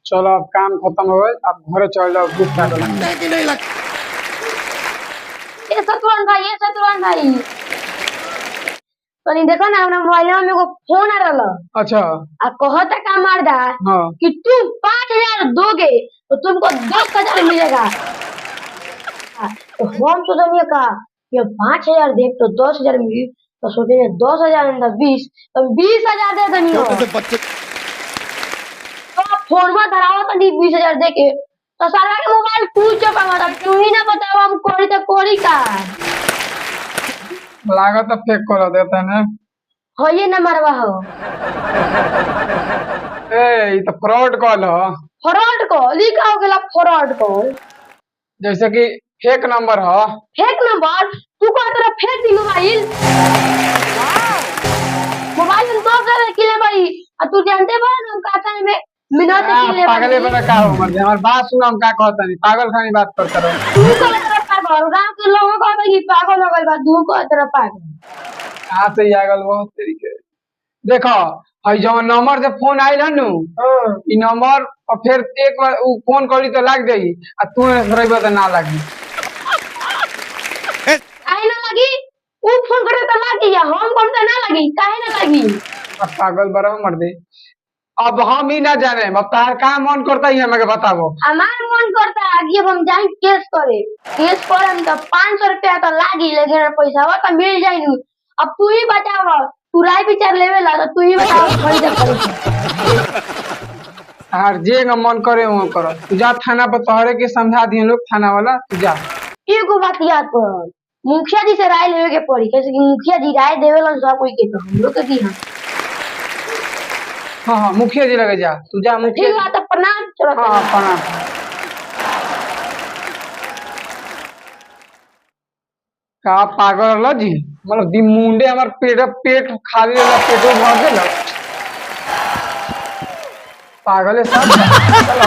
चलो अब काम खत्म हो गए, अब घरे चल जाओ, भूख लागल। ये शत्रुघ्न भाई तनी देखो ना हमरा मोबाइल में एगो फोन आ रहल। अच्छा। आ कहता का मर्दा हाँ। कि तुम 5,000 दोगे तो तुमको 10,000 मिलेगा। तो हम सोचेंगे का कि 5,000 दे तो 10,000 मिली, तो सोचेंगे 10,000 अंदर 20 तो 20,000 दे देनी हो। तो फोन में धरावा तो नहीं 20,000 दे के तो सारा के मोबाइल तू चपा मतलब तू ही ना बताओ हम कोरी तो कोरी का लागत तो फेक कर देता है। हो ये ना मरवा हो ए तो फ्रॉड कॉल हो। फ्रॉड कॉल लिखा हो गया फ्रॉड कॉल जैसे कि फेक नंबर हो। फेक नंबर तू कह तेरा फेक दी मोबाइल मोबाइल में 2 किले भाई और तू जानते बा ना कहता है मैं मिनट किले पागले बड़ा का हो मर हमार बात सुनो, हम का कहता नहीं, पागल खानी बात करता रहो। तू कह तेरा पागल गांव के लोगों को कि पागल हो गइल बा तू कह तेरा पागल कहाँ से आगल बहुत तरीके। देखो हई जो नंबर से फोन आइल है नु, ई नंबर और फिर एक बार उ फोन करी तो लग जाई आ तू रहबे तो ना लगी। काहे ना लगी ऊ फोन करे तो लगी या हम कम तो ना लगी काहे ना लगी अब पागल बड़ा मर दे। अब हम ही ना जाने, अब तार का मन करता ही हमें बताओ। हमार मन करता है कि अब हम जाए केस करम तो 500 रुपया तो लागी लेकिन पैसा वो तो मिल जाई नु। अब तू ही बताओ तू राय विचार लेवे ला तो तू ही बताओ खरीद यार जे मन करे वो करो, तू जा थाना पर, तोहरे के समझा दिए लोग थाना वाला, तू जा। एगो बात याद कर मुखिया जी से राय लेवे के पड़ी कैसे कि मुखिया जी राय देवेलन सब कोई के तो हम लोग के दी हम हाँ हाँ मुखिया जी लगे जा, तू जा मुखिया ठीक बात है प्रणाम चलो हाँ प्रणाम। का पागल ल जी, मतलब मुंडे हमार पेट खाली रहला, पेटो भर देला। पागल है सब। चलो